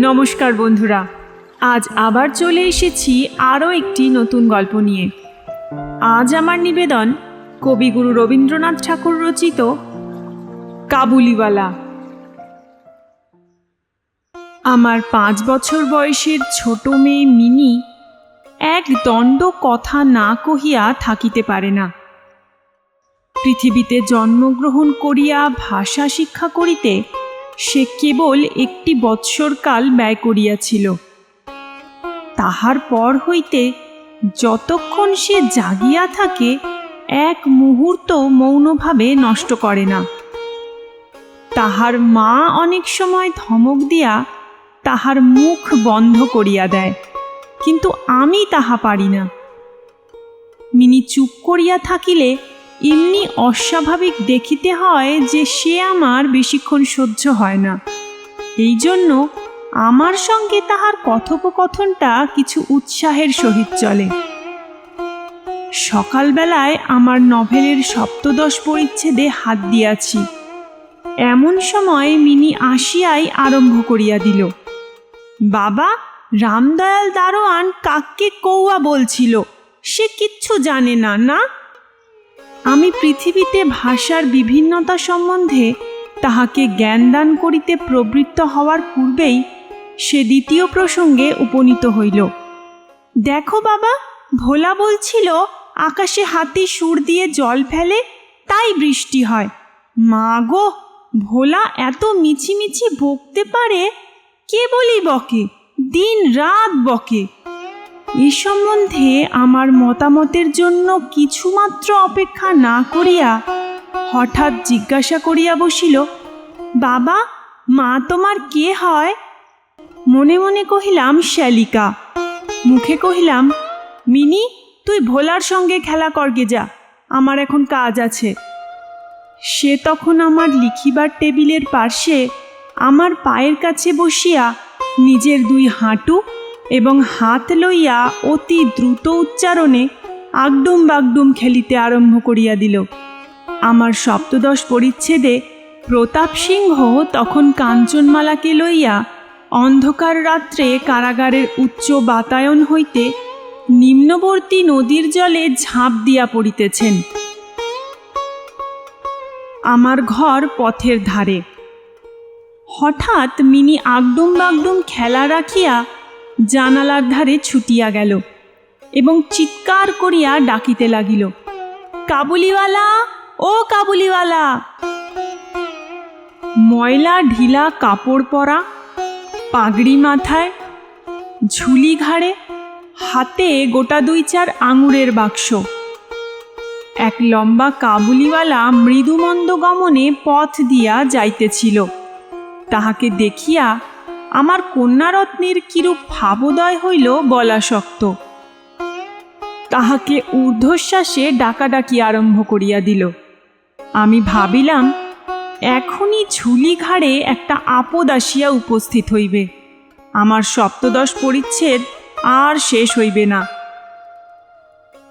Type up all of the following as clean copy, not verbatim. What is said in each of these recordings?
নমস্কার বন্ধুরা, আজ আবার চলে এসেছি আরও একটি নতুন গল্প নিয়ে। আজ আমার নিবেদন কবিগুরু রবীন্দ্রনাথ ঠাকুর রচিত কাবুলিওয়ালা। আমার 5 বছর বয়সের ছোট মেয়ে মিনি এক দণ্ড কথা না কহিয়া থাকিতে পারে না। পৃথিবীতে জন্মগ্রহণ করিয়া ভাষা শিক্ষা করিতে সে কেবল 1 বৎসরকাল ব্যয় করিয়াছিল। তাহার পর হইতে যতক্ষণ সে জাগিয়া থাকে এক মুহূর্ত মৌনভাবে নষ্ট করে না। তাহার মা অনেক সময় ধমক দিয়া তাহার মুখ বন্ধ করিয়া দেয়, কিন্তু আমি তাহা পারি না। মিনি চুপ করিয়া থাকিলে এমনি অস্বাভাবিক দেখিতে হয় যে সে আমার বেশিক্ষণ সহ্য হয় না। এই জন্য আমার সঙ্গে তাহার কথোপকথনটা কিছু উৎসাহের সহিত চলে। সকালবেলায় আমার নভেলের ৭৫ পরিচ্ছেদে হাত দিয়াছি, এমন সময় মিনি আসিয়াই আরম্ভ করিয়া দিল, বাবা, রামদয়াল দারোয়ান কাককে কৌয়া বলছিল, সে কিচ্ছু জানে না। না, আমি পৃথিবীতে ভাষার বিভিন্নতা সম্বন্ধে তাহাকে জ্ঞানদান করিতে প্রবৃত্ত হওয়ার পূর্বেই সে দ্বিতীয় প্রসঙ্গে উপনীত হইল। দেখো বাবা, ভোলা বলছিল আকাশে হাতি সুর দিয়ে জল ফেলে, তাই বৃষ্টি হয়। মা গো, ভোলা এত মিছিমিছি বকতে পারে, কেবলই বকে, দিন রাত বকে। এ সম্বন্ধে আমার মতামতের জন্য কিছুমাত্র অপেক্ষা না করিয়া হঠাৎ জিজ্ঞাসা করিয়া বসিল, বাবা, মা তোমার কে হয়? মনে মনে কহিলাম শ্যালিকা, মুখে কহিলাম, মিনি, তুই ভোলার সঙ্গে খেলা করগে যা, আমার এখন কাজ আছে। সে তখন আমার লিখিবার টেবিলের পার্শ্বে আমার পায়ের কাছে বসিয়া নিজের 2 হাঁটু এবং হাত লইয়া অতি দ্রুত উচ্চারণে আগডুম বাগডুম খেলিতে আরম্ভ করিয়া দিল। আমার ৭৫ পরিচ্ছেদে প্রতাপ সিংহ তখন কাঞ্চনমালাকে লইয়া অন্ধকার রাত্রে কারাগারের উচ্চ বাতায়ন হইতে নিম্নবর্তী নদীর জলে ঝাঁপ দিয়া পড়িতেছেন। আমার ঘর পথের ধারে। হঠাৎ মিনি আগডুম বাগডুম খেলা রাখিয়া জানালার ধারে ছুটিয়া গেল এবং চিৎকার করিয়া ডাকিতে লাগিল, কাবুলিওয়ালা, ও কাবুলিওয়ালা! ময়লা ঢিলা কাপড় পরা, পাগড়ি মাথায়, ঝুলি ঘাড়ে, হাতে গোটা 2-4 আঙুরের বাক্স। এক লম্বা কাবুলিওয়ালা মৃদুমন্দ গমনে পথ দিয়া যাইতেছিল। তাহাকে দেখিয়া আমার কন্যারত্নের কিরূপ ভাবোদয় হইল বলা শক্ত। তাহাকে ঊর্ধ্বশ্বাসে ডাকাডাকি আরম্ভ করিয়া দিল। আমি ভাবিলাম এখনই ঝুলি ঘাড়ে একটা আপদ আসিয়া উপস্থিত হইবে, আমার ৭৫ পরিচ্ছেদ আর শেষ হইবে না।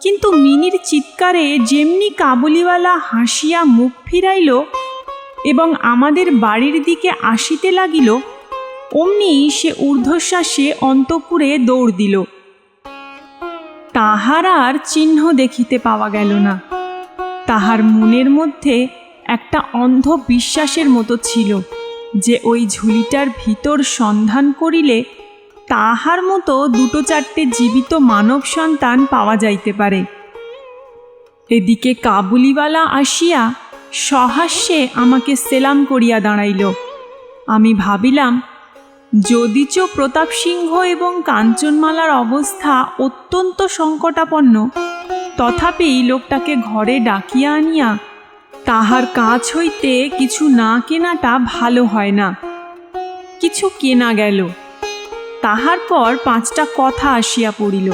কিন্তু মিনির চিৎকারে যেমনি কাবুলিওয়ালা হাসিয়া মুখ ফিরাইল এবং আমাদের বাড়ির দিকে আসিতে লাগিল, অমনি সে ঊর্ধ্বশ্বাসে অন্তঃপুরে দৌড় দিল। তাহার আর চিহ্ন দেখিতে পাওয়া গেল না। তাহার মনের মধ্যে একটা অন্ধ বিশ্বাসের মতো ছিল যে ওই ঝুলিটার ভিতর সন্ধান করিলে তাহার মতো 2-4টে জীবিত মানব সন্তান পাওয়া যাইতে পারে। এদিকে কাবুলিওয়ালা আসিয়া সহাস্যে আমাকে সেলাম করিয়া দাঁড়াইল। আমি ভাবিলাম, যদিচ প্রতাপ সিংহ এবং কাঞ্চনমালার অবস্থা অত্যন্ত সংকটাপন্ন, তথাপি লোকটাকে ঘরে ডাকিয়া আনিয়া তাহার কাছ হইতে কিছু না কেনাটা ভালো হয় না। কিছু কেনা গেল। তাহার পর 5টা কথা আসিয়া পড়িল।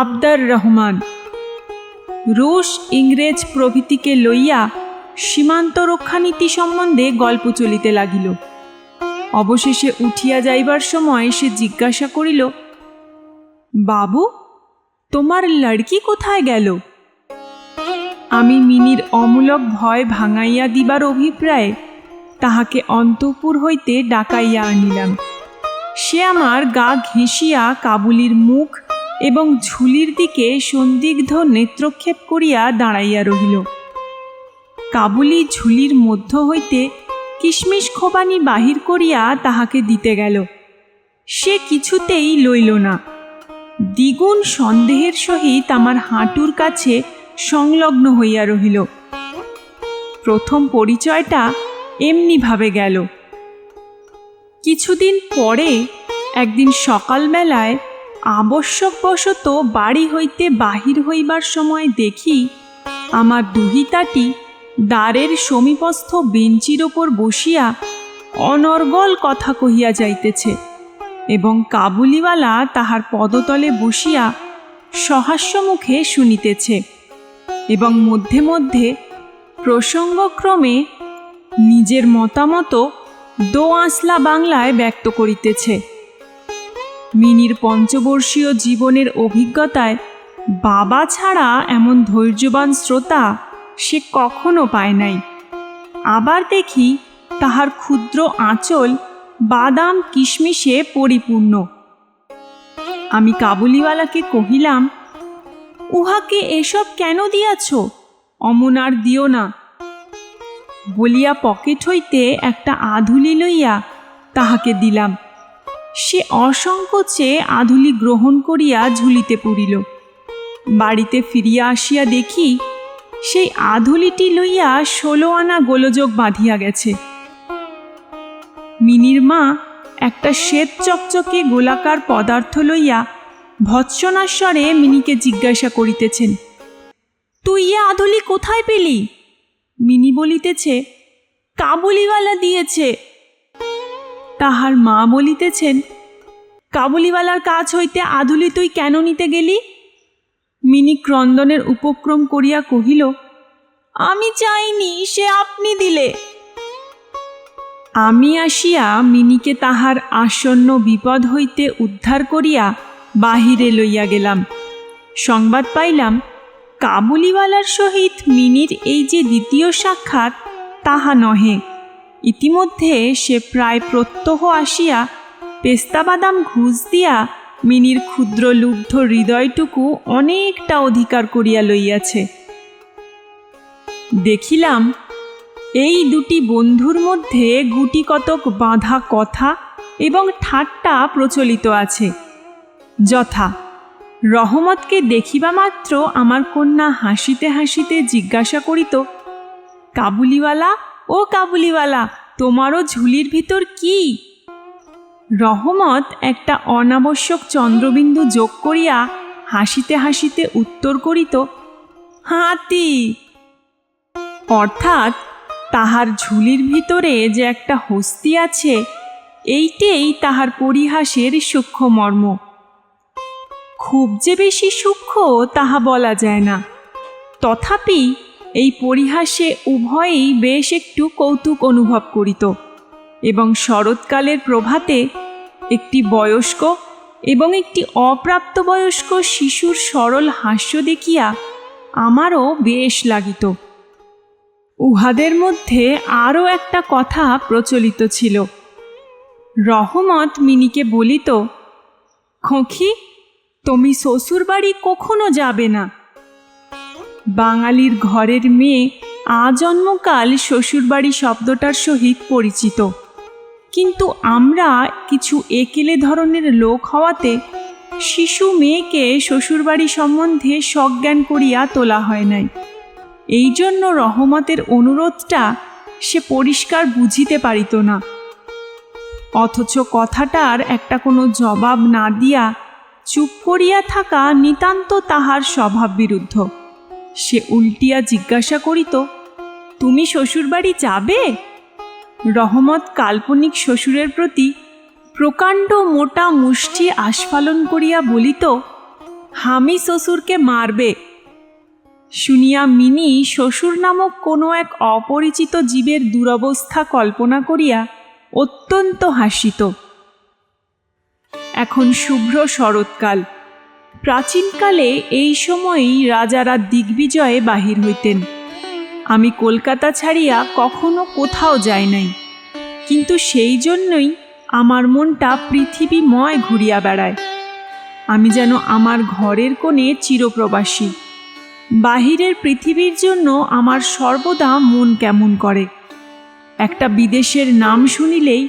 আবদার রহমান, রুশ, ইংরেজ প্রভৃতিকে লইয়া সীমান্ত রক্ষানীতি সম্বন্ধে গল্প চলিতে লাগিল। অবশেষে উঠিয়া যাইবার সময় সে জিজ্ঞাসা করিল, বাবু, তোমার লড়কি কোথায় গেল? আমি মিনির অমূলক ভয় ভাঙাইয়া দিবার অভিপ্রায়ে তাহাকে অন্তঃপুর হইতে ডাকাইয়া আনিলাম। সে আমার গা ঘেঁষিয়া কাবুলির মুখ এবং ঝুলির দিকে সন্দিগ্ধ নেত্রক্ষেপ করিয়া দাঁড়াইয়া রহিল। কাবুলি ঝুলির মধ্য হইতে কিশমিশ খোবানি বাহির করিয়া তাহাকে দিতে গেল। সে কিছুতেই লইল না। দ্বিগুণ সন্দেহের সহিত আমার হাঁটুর কাছে সংলগ্ন হইয়া রহিল। প্রথম পরিচয়টা এমনিভাবে গেল। কিছুদিন পরে একদিন সকালবেলায় আবশ্যকবশত বাড়ি হইতে বাহির হইবার সময় দেখি আমার দুহিতাটি দ্বারের সমীপস্থ বেঞ্চির ওপর বসিয়া অনর্গল কথা কহিয়া যাইতেছে এবং কাবুলিওয়ালা তাহার পদতলে বসিয়া সহাস্য মুখে শুনিতেছে এবং মধ্যে মধ্যে প্রসঙ্গক্রমে নিজের মতামত দোআঁসলা বাংলায় ব্যক্ত করিতেছে। মিনির পঞ্চবর্ষীয় জীবনের অভিজ্ঞতায় বাবা ছাড়া এমন ধৈর্যবান শ্রোতা সে কখনো পায় নাই। আবার দেখি তাহার ক্ষুদ্র আঁচল বাদাম কিশমিশে পরিপূর্ণ। আমি কাবুলিওয়ালাকে কহিলাম, উহাকে এসব কেন দিয়াছ? অমন আর দিও না। বলিয়া পকেট হইতে একটা আধুলি লইয়া তাহাকে দিলাম। সে অসংকোচে আধুলি গ্রহণ করিয়া ঝুলিতে পুরিল। বাড়িতে ফিরিয়া আসিয়া দেখি সেই আধুলিটি লইয়া 16 আনা গোলযোগ বাঁধিয়া গেছে। মিনির মা একটা শ্বেত চকচকে গোলাকার পদার্থ লইয়া ভৎসনাস্বরে মিনিকে জিজ্ঞাসা করিতেছেন, তুই এ আধুলি কোথায় পেলি? মিনি বলিতেছে, কাবুলিওয়ালা দিয়েছে। তাহার মা বলিতেছেন, কাবুলিওয়ালার কাছ হইতে আধুলি তুই কেন নিতে গেলি? মিনি ক্রন্দনের উপক্রম করিয়া কহিল, আমি চাইনি, সে আপনি দিলে। আমি আসিয়া মিনিকে তাহার আসন্ন বিপদ হইতে উদ্ধার করিয়া বাহিরে লইয়া গেলাম। সংবাদ পাইলাম কাবুলিওয়ালার সহিত মিনির এই যে দ্বিতীয় সাক্ষাৎ তাহা নহে। ইতিমধ্যে সে প্রায় প্রত্যহ আসিয়া পেস্তা বাদাম ঘুষ দিয়া মিনির ক্ষুদ্র লুব্ধ হৃদয়টুকু অনেকটা অধিকার করিয়া লইয়াছে। দেখিলাম এই দুটি বন্ধুর মধ্যে গুটি কতক বাঁধা কথা এবং ঠাট্টা প্রচলিত আছে। যথা, রহমতকে দেখিবা মাত্র আমার কন্যা হাসিতে হাসিতে জিজ্ঞাসা করিত, কাবুলিওয়ালা, ও কাবুলিওয়ালা, তোমারও ঝুলির ভিতর কি? রহমত একটা অনাবশ্যক চন্দ্রবিন্দু যোগ করিয়া হাসিতে হাসিতে উত্তর করিত, হাতি। অর্থাৎ তাহার ঝুলির ভিতরে যে একটা হস্তি আছে, এইটেই তাহার পরিহাসের সূক্ষ্ম মর্ম। খুব যে বেশি সূক্ষ্ম তাহা বলা যায় না, তথাপি এই পরিহাসে উভয়েই বেশ একটু কৌতুক অনুভব করিত এবং শরৎকালের প্রভাতে একটি বয়স্ক এবং একটি অপ্রাপ্তবয়স্ক শিশুর সরল হাস্য দেখিয়া আমারও বেশ লাগিত। উহাদের মধ্যে আরও একটা কথা প্রচলিত ছিল। রহমত মিনিকে বলিত, খোঁখি, তুমি শ্বশুরবাড়ি কখনো যাবে না। বাঙালির ঘরের মেয়ে আজন্মকাল শ্বশুরবাড়ি শব্দটার সহিত পরিচিত, কিন্তু আমরা কিছু একেলে ধরনের লোক হওয়াতে শিশু মেয়েকে শ্বশুরবাড়ি সম্বন্ধে সজ্ঞান করিয়া তোলা হয় নাই। এই জন্য রহমতের অনুরোধটা সে পরিষ্কার বুঝিতে পারিত না, অথচ কথাটার একটা কোনো জবাব না দিয়া চুপ করিয়া থাকা নিতান্ত তাহার স্বভাব বিরুদ্ধ। সে উল্টিয়া জিজ্ঞাসা করিত, তুমি শ্বশুরবাড়ি যাবে? রহমত কাল্পনিক শ্বশুরের প্রতি প্রকাণ্ড মোটা মুষ্টি আস্ফালন করিয়া বলিত, হামি শ্বশুরকে মারবে। শুনিয়া মিনি শ্বশুর নামক কোনো এক অপরিচিত জীবের দুরবস্থা কল্পনা করিয়া অত্যন্ত হাসিত। এখন শুভ্র শরৎকাল। প্রাচীনকালে এই সময়েই রাজারা দিগ্বিজয়ে বাহির হইতেন। আমি কলকাতা ছাড়িয়া কখনো কোথাও যাই নাই। কিন্তু সেই জন্যই আমার মনটা পৃথিবীময় ঘুরিয়া বেড়ায়। আমি যেন আমার ঘরের কোণে চিরপ্রবাসী। বাহিরের পৃথিবীর জন্য আমার সর্বদা মন কেমন করে। একটা বিদেশের নাম শুনিলেই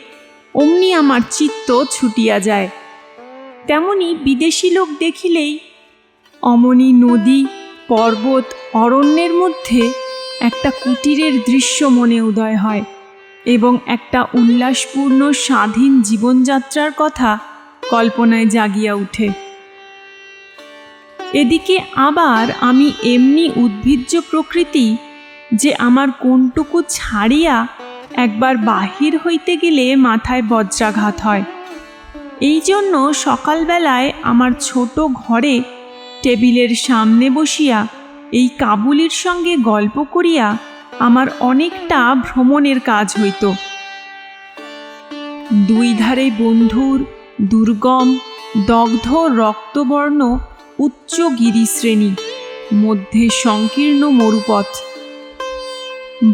অমনি আমার চিত্ত ছুটিয়া যায়। তেমনি বিদেশি লোক দেখিলেই অমনি নদী, পর্বত, অরণ্যের মধ্যে একটা কুটিরের দৃশ্য মনে উদয় হয় এবং একটা উল্লাসপূর্ণ স্বাধীন জীবনযাত্রার কথা কল্পনায় জাগিয়া উঠে। এদিকে আবার আমি এমনি উদ্ভিজ্জ প্রকৃতি যে আমার কোনটুকু ছাড়িয়া একবার বাহির হইতে গেলে মাথায় বজ্রাঘাত হয়। এই জন্য সকালবেলায় আমার ছোট ঘরে টেবিলের সামনে বসিয়া এই কাবুলির সঙ্গে গল্প করিয়া আমার অনেকটা ভ্রমণের কাজ হইত। দুই ধারে বন্ধুর দুর্গম দগ্ধ রক্তবর্ণ উচ্চ গিরিশ্রেণী, মধ্যে সংকীর্ণ মরুপথ।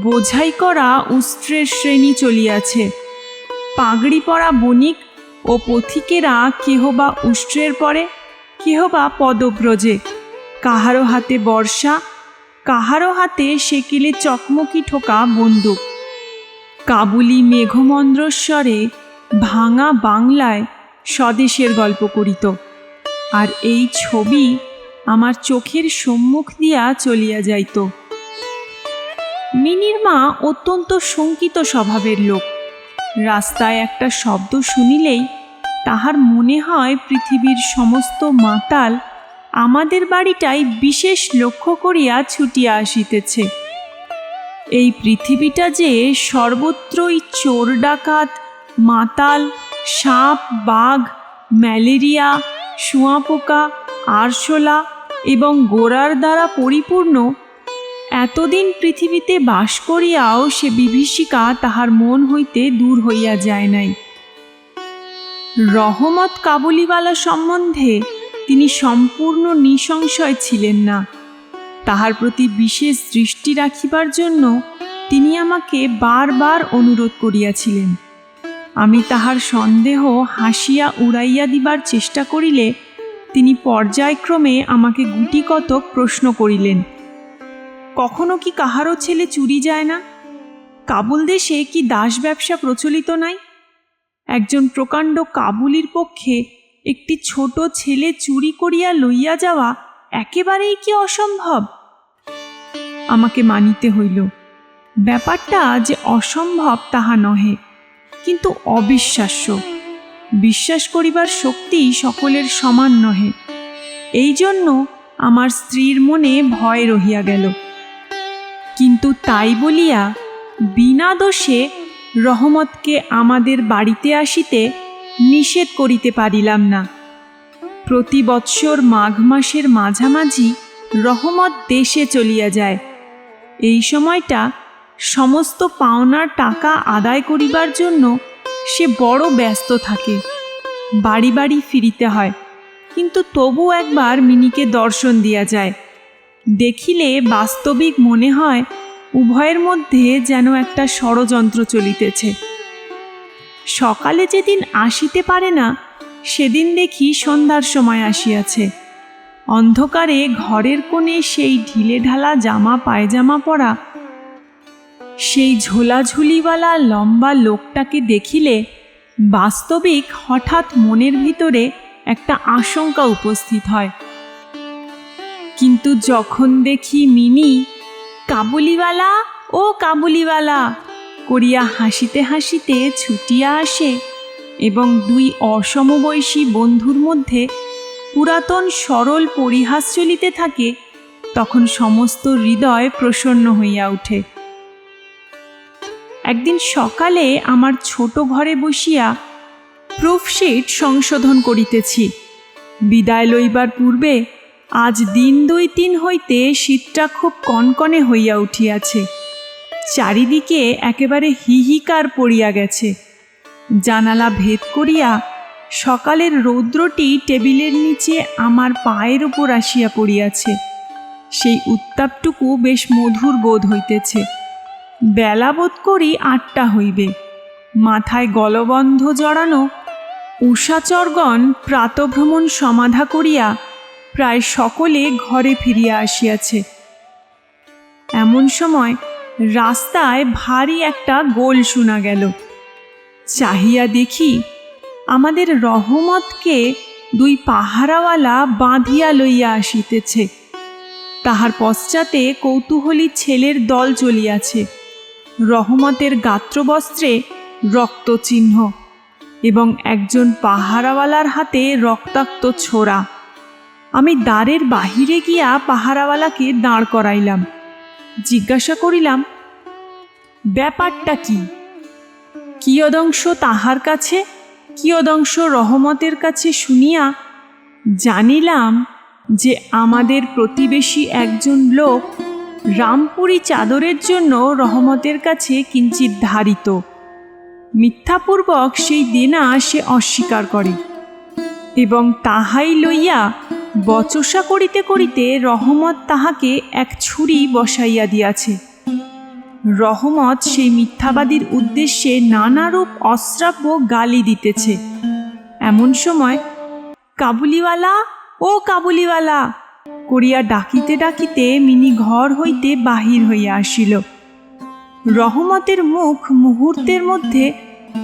বোঝাই করা উষ্ট্রের শ্রেণী চলিয়াছে। পাগড়ি পরা বণিক ও পথিকেরা কেহ বা উষ্ট্রের পরে, কেহ বা পদব্রজে, কাহারো হাতে বর্ষা, কাহারো হাতে সেকেলে চকমকি ঠোকা বন্দুক। কাবুলি মেঘমন্দ্রস্বরে ভাঙা বাংলায় স্বদেশের গল্প করিত, আর এই ছবি আমার চোখের সম্মুখ দিয়া চলিয়া যাইত। মিনির মা অত্যন্ত শঙ্কিত স্বভাবের লোক। রাস্তায় একটা শব্দ শুনিলেই তাহার মনে হয় পৃথিবীর সমস্ত মাতাল আমাদের বাড়িটাই বিশেষ লক্ষ্য করিয়া ছুটিয়া আসিতেছে। এই পৃথিবীটা যে সর্বত্রই চোর ডাকাত, মাতাল, সাপ, বাঘ, ম্যালেরিয়া, শুঁয়াপোকা, আরশোলা এবং গোরার দ্বারা পরিপূর্ণ, এতদিন পৃথিবীতে বাস করিয়াও সে বিভীষিকা তাহার মন হইতে দূর হইয়া যায় নাই। রহমত কাবুলিওয়ালা সম্বন্ধে তিনি সম্পূর্ণ নিঃসংশয় ছিলেন না। তাহার প্রতি বিশেষ দৃষ্টি রাখিবার জন্য তিনি আমাকে বারবার অনুরোধ করিয়াছিলেন। আমি তাহার সন্দেহ হাসিয়া উড়াইয়া দিবার চেষ্টা করিলে তিনি পর্যায়ক্রমে আমাকে গুটিকতক প্রশ্ন করিলেন। কখনো কি কাহারও ছেলে চুরি যায় না? কাবুল দেশে কি দাস ব্যবসা প্রচলিত নাই? একজন প্রকাণ্ড কাবুলির পক্ষে একটি ছোট ছেলে চুরি করিয়া লইয়া যাওয়া একেবারেই কি অসম্ভব? আমাকে মানিতে হইল ব্যাপারটা যে অসম্ভব তাহা নহে, কিন্তু অবিশ্বাস্য। বিশ্বাস করিবার শক্তি সকলের সমান নহে। এই জন্য আমার স্ত্রীর মনে ভয় রহিয়া গেল। কিন্তু তাই বলিয়া বিনা দোষে রহমতকে আমাদের বাড়িতে আসিতে নিষেধ করিতে পারিলাম না। প্রতি বৎসর মাঘ মাসের মাঝামাঝি রহমত দেশে চলিয়া যায়। এই সময়টা সমস্ত পাওনার টাকা আদায় করিবার জন্য সে বড় ব্যস্ত থাকে। বাড়ি বাড়ি ফিরিতে হয়, কিন্তু তবু একবার মিনিকে দর্শন দিয়া যায়। দেখিলে বাস্তবিক মনে হয় উভয়ের মধ্যে যেন একটা ষড়যন্ত্র চলিতেছে। সকালে যেদিন আসিতে পারে না, সেদিন দেখি সন্ধ্যার সময় আসিয়াছে। অন্ধকারে ঘরের কোণে সেই ঢিলে ঢালা জামা পায়জামা পরা সেই ঝোলাঝুলিওয়ালা লম্বা লোকটাকে দেখিলে বাস্তবিক হঠাৎ মনের ভিতরে একটা আশঙ্কা উপস্থিত হয়। কিন্তু যখন দেখি মিনি কাবুলিওয়ালা ও কাবুলিওয়ালা করিয়া হাসিতে হাসিতে ছুটিয়া আসে এবং দুই অসমবয়সী বন্ধুর মধ্যে পুরাতন সরল পরিহাস চলিতে থাকে, তখন সমস্ত হৃদয় প্রসন্ন হইয়া ওঠে। একদিন সকালে আমার ছোট ঘরে বসিয়া প্রুফশিট সংশোধন করিতেছি। বিদায় লইবার পূর্বে আজ দিন 2-3 হইতে শীতটা খুব কনকনে হইয়া উঠিয়াছে। চারিদিকে একেবারে হিহিকার পড়িয়া গেছে। জানালা ভেদ করিয়া সকালের রৌদ্রটি টেবিলের নিচে আমার পায়ের উপর আসিয়া পড়িয়াছে। সেই উত্তাপটুকু বেশ মধুর বোধ হইতেছে। বেলা বোধ করি 8টা হইবে। মাথায় গলবন্ধ জড়ানো উষাচরগণ প্রাতভ্রমণ সমাধা করিয়া প্রায় সকলে ঘরে ফিরিয়া আসিয়াছে। এমন সময় রাস্তায় ভারী একটা গোল শোনা গেল। চাহিয়া দেখি আমাদের রহমতকে দুই পাহারাওয়ালা বাঁধিয়া লইয়া আসিতেছে। তাহার পশ্চাতে কৌতূহলী ছেলের দল চলিয়াছে। রহমতের গাত্রবস্ত্রে রক্তচিহ্ন এবং একজন পাহারাওয়ালার হাতে রক্তাক্ত ছোরা। আমি দ্বারের বাহিরে গিয়া পাহারাওয়ালাকে দাঁড় করাইলাম। জিজ্ঞাসা করিলাম, ব্যাপারটা কি? কিয়দংশ তাহার কাছে, কিয়দংশ রহমতের কাছে শুনিয়া জানিলাম যে আমাদের প্রতিবেশী একজন লোক রামপুরি চাদরের জন্য রহমতের কাছে কিঞ্চিৎ ধারিত। মিথ্যাপূর্বক সেই দেনা সে অস্বীকার করে এবং তাহাই লইয়া বচসা করিতে করিতে রহমত তাহাকে এক ছুরি বসাইয়া দিয়াছে। রহমত সেই মিথ্যাবাদীর উদ্দেশ্যে নানারূপ অশ্রাব্য গালি দিতেছে। এমন সময় কাবুলিওয়ালা, ও কাবুলিওয়ালা করিয়া ডাকিতে ডাকিতে মিনি ঘর হইতে বাহির হইয়া আসিল। রহমতের মুখ মুহূর্তের মধ্যে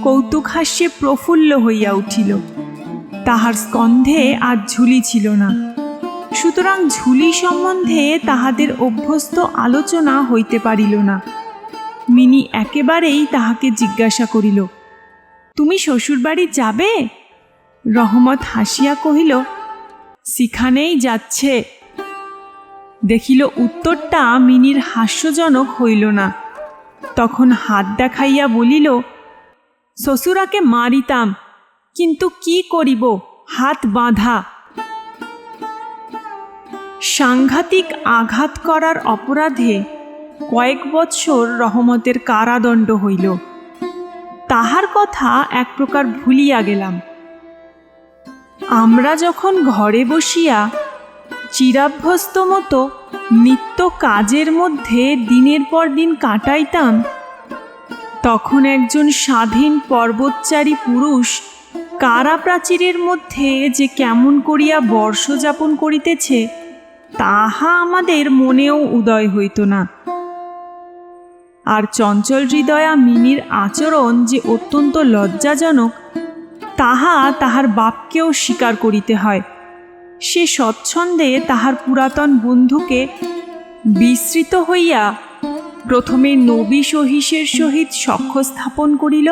কৌতুকহাস্যে প্রফুল্ল হইয়া উঠিল। তাহার স্কন্ধে আর ঝুলি ছিল না, সুতরাং ঝুলি সম্বন্ধে তাহাদের অভ্যস্ত আলোচনা হইতে পারিল না। মিনি একেবারেই তাহাকে জিজ্ঞাসা করিল, তুমি শ্বশুরবাড়ি যাবে? রহমত হাসিয়া কহিল, সেখানেই যাচ্ছে। দেখিল উত্তরটা মিনির হাস্যজনক হইল না। তখন হাত দেখাইয়া বলিল, শ্বশুরাকে মারিতাম, কিন্তু কি করিব, হাত বাঁধা। সাংঘাতিক আঘাত করার অপরাধে কয়েক বৎসর রহমতের কারাদণ্ড হইল। তাহার কথা এক প্রকার ভুলিয়া গেলাম। আমরা যখন ঘরে বসিয়া চিরাভ্যস্ত মতো নিত্য কাজের মধ্যে দিনের পর দিন কাটাইতাম, তখন একজন স্বাধীন পর্বতচারী পুরুষ কারাপ্রাচীরের মধ্যে যে কেমন করিয়া বর্ষযাপন করিতেছে তাহা আমাদের মনেও উদয় হইত না। আর চঞ্চল হৃদয়া মিনির আচরণ যে অত্যন্ত লজ্জাজনক তাহা তাহার বাপকেও স্বীকার করিতে হয়। সে স্বচ্ছন্দে তাহার পুরাতন বন্ধুকে বিস্মৃত হইয়া প্রথমে নবী সহিসের সহিত সখ্য স্থাপন করিল।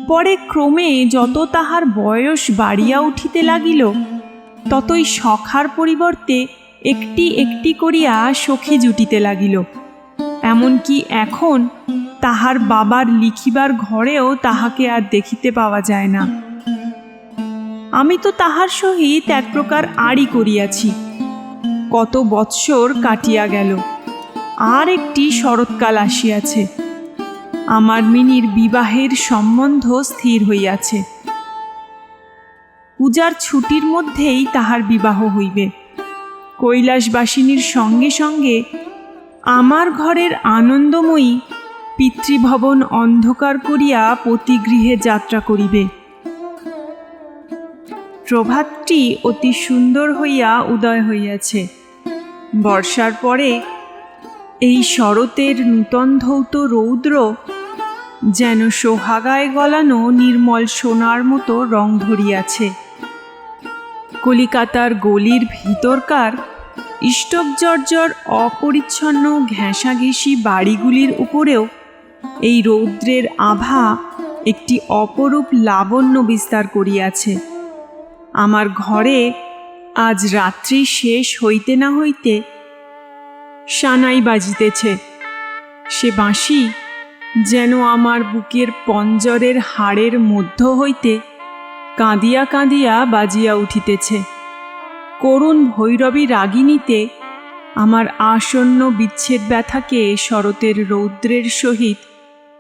পরে ক্রমে যত তাহার বয়স বাড়িয়া উঠিতে লাগিল, ততই সখার পরিবর্তে একটি একটি করিয়া সখী জুটিতে লাগিল। এমনকি এখন তাহার বাবার লিখিবার ঘরেও তাহাকে আর দেখিতে পাওয়া যায় না। আমি তো তাহার সহিত এক প্রকার আড়ি করিয়াছি। কত বৎসর কাটিয়া গেল, আর একটি শরৎকাল আসিয়াছে। আমার মিনির বিবাহের সম্বন্ধ স্থির হইয়াছে। পূজার ছুটির মধ্যেই তাহার বিবাহ হইবে। কৈলাসবাসিনীর সঙ্গে সঙ্গে আমার ঘরের আনন্দময়ী পিতৃভবন অন্ধকার করিয়া পতিগৃহে যাত্রা করিবে। প্রভাতটি অতি সুন্দর হইয়া উদয় হইয়াছে। বর্ষার পরে এই শরতের নূতন ধৌত রৌদ্র যেন সোহাগায় গলানো নির্মল সোনার মতো রং ধরিয়াছে। কলিকাতার গলির ভিতরকার ইষ্টকজর্জর অপরিচ্ছন্ন ঘেঁষাঘেঁষি বাড়িগুলির উপরেও এই রৌদ্রের আভা একটি অপরূপ লাবণ্য বিস্তার করিয়াছে। আমার ঘরে আজ রাত্রি শেষ হইতে না হইতে সানাই বাজিতেছে। সে বাঁশি যেন আমার বুকের পঞ্জরের হাড়ের মধ্য হইতে কাঁদিয়া কাঁদিয়া বাজিয়া উঠিতেছে। করুণ ভৈরবী রাগিণীতে আমার আসন্ন বিচ্ছেদ ব্যথাকে শরতের রৌদ্রের সহিত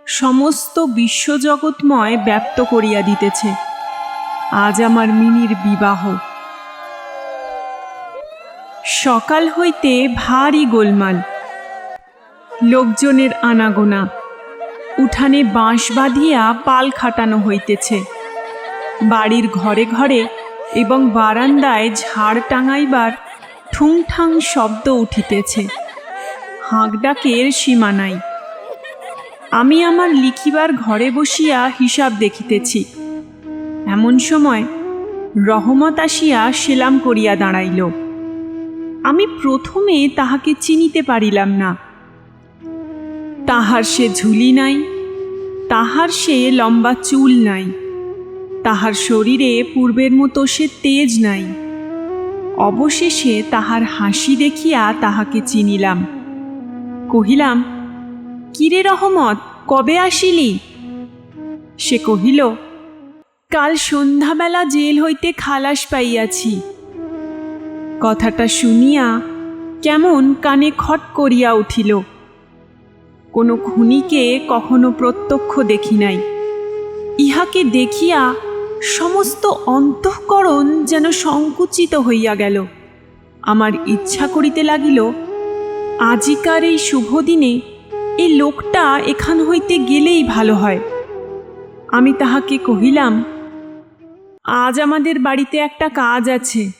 সমস্ত বিশ্বজগৎময় ব্যপ্ত করিয়া দিতেছে। আজ আমার মিনির বিবাহ। সকাল হইতে ভারী গোলমাল, লোকজনের আনাগোনা, উঠানে বাঁশ বাঁধিয়া পাল খাটানো হইতেছে। বাড়ির ঘরে ঘরে এবং বারান্দায় ঝাড় টাঙাইবার ঠুংঠাং শব্দ উঠিতেছে। হাঁক ডাকের সীমা নাই। আমি আমার লিখিবার ঘরে বসিয়া হিসাব দেখিতেছি। এমন সময় রহমত আসিয়া সেলাম করিয়া দাঁড়াইল। আমি প্রথমে তাহাকে চিনিতে পারিলাম না। তাহার সে ঝুলি নাই, তাহার সে লম্বা চুল নাই, তাহার শরীরে পূর্বের মতো সে তেজ নাই। অবশেষে তাহার হাসি দেখিয়া তাহাকে চিনিলাম। কহিলাম, কিরে রহমত, কবে আসিলি? সে কহিল, কাল সন্ধ্যাবেলা জেল হইতে খালাস পাইয়াছি। কথাটা শুনিয়া কেমন কানে খট করিয়া উঠিল। কোনো খুনিকে কখনো প্রত্যক্ষ দেখি নাই। ইহাকে দেখিয়া সমস্ত অন্তঃকরণ যেন সংকুচিত হইয়া গেল। আমার ইচ্ছা করিতে লাগিল, আজিকার এই শুভ দিনে এই লোকটা এখান হইতে গেলেই ভালো হয়। আমি তাহাকে কহিলাম, আজ আমাদের বাড়িতে একটা কাজ আছে,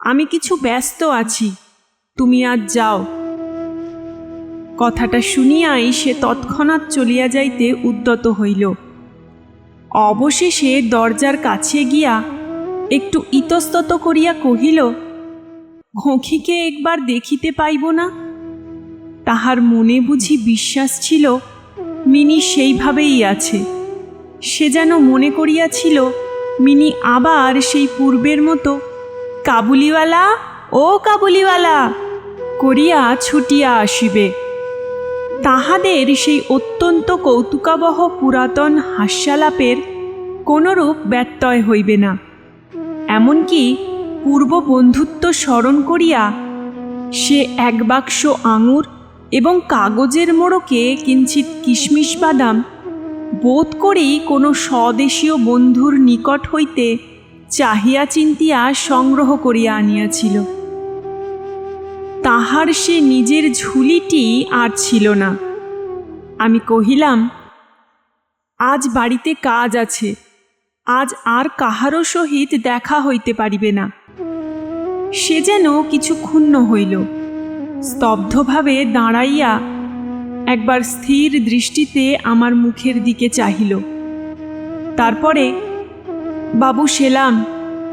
আমি কিছু ব্যস্ত আছি, তুমি আজ যাও। কথাটা শুনিয়াই সে তৎক্ষণাৎ চলিয়া যাইতে উদ্যত হইল। অবশেষে দরজার কাছে গিয়া একটু ইতস্তত করিয়া কহিল, খোঁখিকে একবার দেখিতে পাইব না? তাহার মনে বুঝি বিশ্বাস ছিল মিনি সেইভাবেই আছে। সে যেন মনে করিয়াছিল মিনি আবার সেই পূর্বের মতো কাবুলিওয়ালা, ও কাবুলিওয়ালা করিয়া ছুটিয়া আসিবে। তাহাদের সেই অত্যন্ত কৌতুকাবহ পুরাতন হাস্যালাপের কোনরূপ ব্যত্যয় হইবে না। এমনকি পূর্ব বন্ধুত্ব স্মরণ করিয়া সে এক বাক্স আঙুর এবং কাগজের মোড়কে কিঞ্চিৎ কিশমিশ বাদাম বোধ করেই কোনো স্বদেশীয় বন্ধুর নিকট হইতে চাহিয়া চিন্তিয়া সংগ্রহ করিয়া আনিয়াছিল। তাহার সে নিজের ঝুলিটি আর ছিল না। আমি কহিলাম, আজ বাড়িতে কাজ আছে, আজ আর কাহারও সহিত দেখা হইতে পারিবে না। সে যেন কিছু ক্ষুণ্ণ হইল। স্তব্ধভাবে দাঁড়াইয়া একবার স্থির দৃষ্টিতে আমার মুখের দিকে চাহিল। তারপরে বাবু সেলাম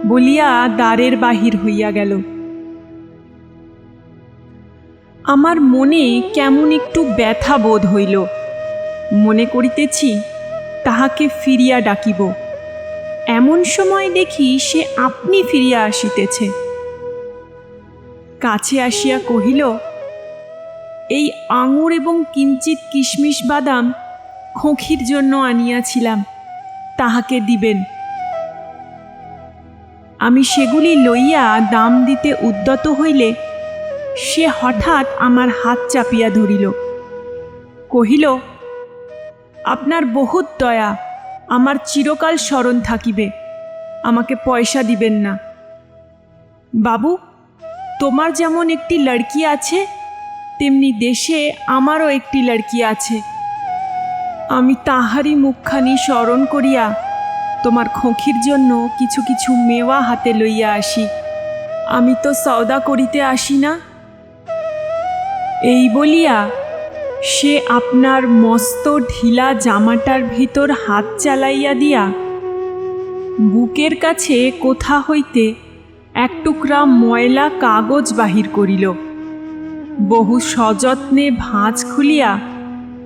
বলিয়া দ্বারের বাহির হইয়া গেল। আমার মনে কেমন একটু ব্যথা বোধ হইল। মনে করিতেছি তাহাকে ফিরিয়া ডাকিব। এমন সময় দেখি সে আপনি ফিরিয়া আসিতেছে। কাছে আসিয়া কহিল, এই আঙুর এবং কিঞ্চিৎ কিশমিশ বাদাম খোঁখির জন্য আনিয়াছিলাম, তাহাকে দিবেন। আমি সেগুলি লইয়া দাম দিতে উদ্যত হইলে সে হঠাৎ আমার হাত চাপিয়া ধরিল। কহিল, আপনার বহুত দয়া, আমার চিরকাল স্মরণ থাকিবে, আমাকে পয়সা দিবেন না। বাবু, তোমার যেমন একটি লড়কি আছে, তেমনি দেশে আমারও একটি লড়কি আছে। আমি তাহারই মুখখানি স্মরণ করিয়া তোমার খোঁখির জন্য কিছু কিছু মেওয়া হাতে লইয়া আসি। আমি তো সওদা করিতে আসি না। এই বলিয়া সে আপনার মস্ত ঢিলা জামাটার ভিতর হাত চালাইয়া দিয়া বুকের কাছে কোথা হইতে এক টুকরা ময়লা কাগজ বাহির করিল। বহু সযত্নে ভাঁজ খুলিয়া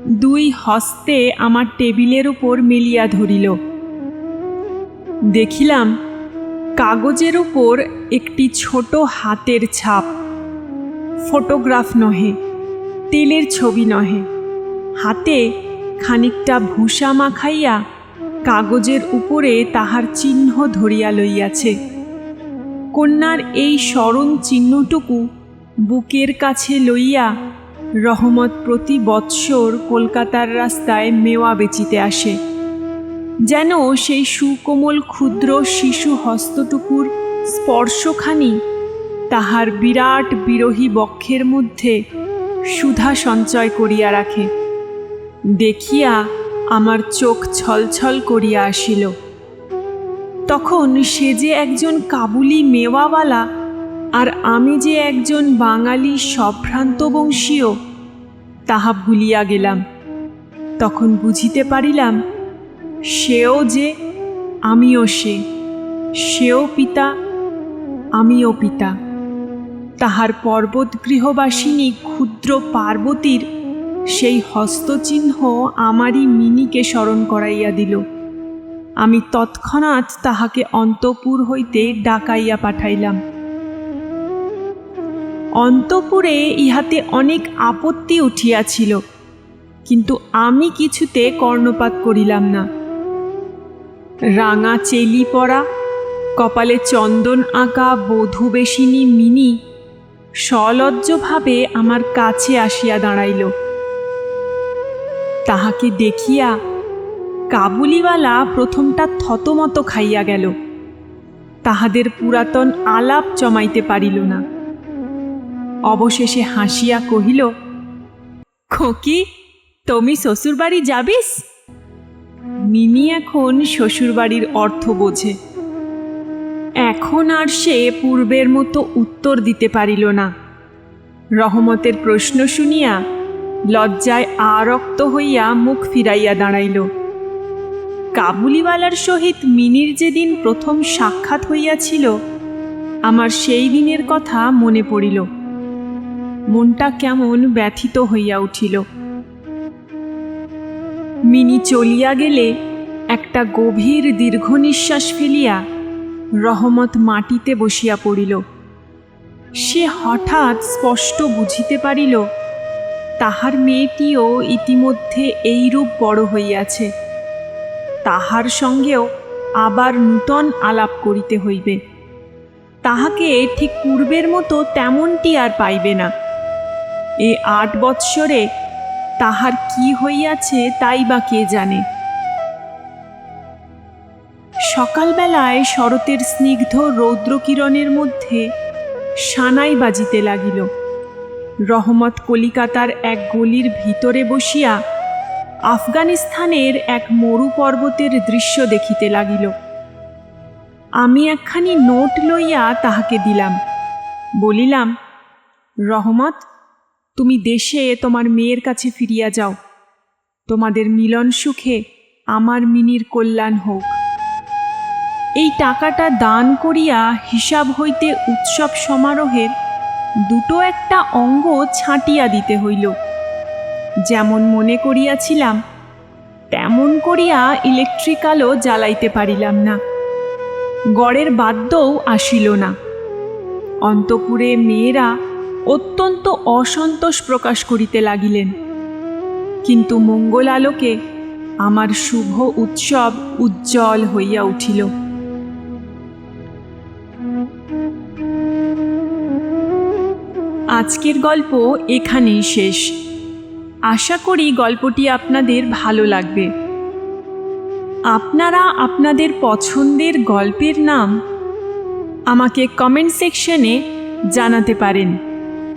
দুই হস্তে আমার টেবিলের উপর মেলিয়া ধরিল। দেখিলাম কাগজের উপর একটি ছোট হাতের ছাপ। ফটোগ্রাফ নহে, তেলের ছবি নহে। হাতে খানিকটা ভূষা মাখাইয়া কাগজের উপরে তাহার চিহ্ন ধরিয়া লইয়াছে। কন্যার এই স্মরণ চিহ্নটুকু বুকের কাছে লইয়া রহমত প্রতি বৎসর কলকাতার রাস্তায় মেওয়া বেচিতে আসে। যেন সেই সুকোমল ক্ষুদ্র শিশু হস্তটুকুর স্পর্শখানি তাহার বিরাট বিরহী বক্ষের মধ্যে সুধা সঞ্চয় করিয়া রাখে। দেখিয়া আমার চোখ ছলছল করিয়া আসিল। তখন সে যে একজন কাবুলি মেওয়াওয়ালা আর আমি যে একজন বাঙালি সম্ভ্রান্ত বংশীয় তাহা ভুলিয়া গেলাম। তখন বুঝিতে পারিলাম সেও যে, আমিও সে, সেও পিতা, আমিও পিতা। তাহার পর্বত গৃহবাসিনী ক্ষুদ্র পার্বতীর সেই হস্তচিহ্ন আমারই মিনিকে স্মরণ করাইয়া দিল। আমি তৎক্ষণাৎ তাহাকে অন্তঃপুর হইতে ডাকাইয়া পাঠাইলাম। অন্তঃপুরে ইহাতে অনেক আপত্তি উঠিয়াছিল, কিন্তু আমি কিছুতে কর্ণপাত করিলাম না। রাঙা চেলি পরা, কপালে চন্দন আঁকা বধূবেশিনী মিনি সলজ্জভাবে আমার কাছে আসিয়া দাঁড়াইল। তাহাকে দেখিয়া কাবুলিওয়ালা প্রথমটা থতমত খাইয়া গেল। তাহাদের পুরাতন আলাপ জমাইতে পারিল না। অবশেষে হাসিয়া কহিল, খোকি, তুমি শ্বশুরবাড়ি যাবিস? মিনি এখন শ্বশুরবাড়ির অর্থ বোঝে। এখন আর সে পূর্বের মতো উত্তর দিতে পারিল না। রহমতের প্রশ্ন শুনিয়া লজ্জায় আরক্ত হইয়া মুখ ফিরাইয়া দাঁড়াইল। কাবুলিওয়ালার সহিত মিনির যেদিন প্রথম সাক্ষাৎ হইয়াছিল, আমার সেই দিনের কথা মনে পড়িল। মনটা কেমন ব্যথিত হইয়া উঠিল। মিনি চলিয়া গেলে একটা গভীর দীর্ঘ নিঃশ্বাস ফেলিয়া রহমত মাটিতে বসিয়া পড়িল। সে হঠাৎ স্পষ্ট বুঝিতে পারিল তাহার মেয়েটিও ইতিমধ্যে এইরূপ বড় হইয়াছে। তাহার সঙ্গেও আবার নূতন আলাপ করিতে হইবে। তাহাকে ঠিক পূর্বের মতো তেমনটি আর পাইবে না। এ 8 বৎসরে তাহার কি হইয়াছে তাই বা কে জানে। সকালবেলায় শরতের স্নিগ্ধ রৌদ্রকিরণের মধ্যে সানাই বাজিতে লাগিল। রহমত কলিকাতার এক গলির ভিতরে বসিয়া আফগানিস্তানের এক মরু পর্বতের দৃশ্য দেখিতে লাগিল। আমি একখানি নোট লইয়া তাহাকে দিলাম। বলিলাম, রহমত, তুমি দেশে তোমার মেয়ের কাছে ফিরিয়া যাও। তোমাদের মিলন সুখে আমার মিনির কল্যাণ হোক। এই টাকাটা দান করিয়া হিসাব হইতে উৎসব সমারোহের দুটো একটা অঙ্গ ছাঁটিয়া দিতে হইল। যেমন মনে করিয়াছিলাম তেমন করিয়া ইলেকট্রিক্যালও জ্বালাইতে পারিলাম না। গড়ের বাদ্যও আসিল না। অন্তঃপুরে মেয়েরা অত্যন্ত অসন্তোষ প্রকাশ করিতে লাগিলেন। কিন্তু মঙ্গলালোকে আমার শুভ উৎসব উজ্জ্বল হইয়া উঠিল। আজকের গল্প এখানেই শেষ। আশা করি গল্পটি আপনাদের ভালো লাগবে। আপনারা আপনাদের পছন্দের গল্পের নাম আমাকে কমেন্ট সেকশনে জানাতে পারেন।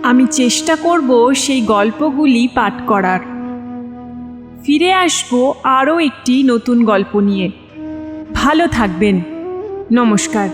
আমি চেষ্টা করব সেই গল্পগুলি পাঠ করার। ফিরে আসব আরও একটি নতুন গল্প নিয়ে। ভালো থাকবেন। নমস্কার।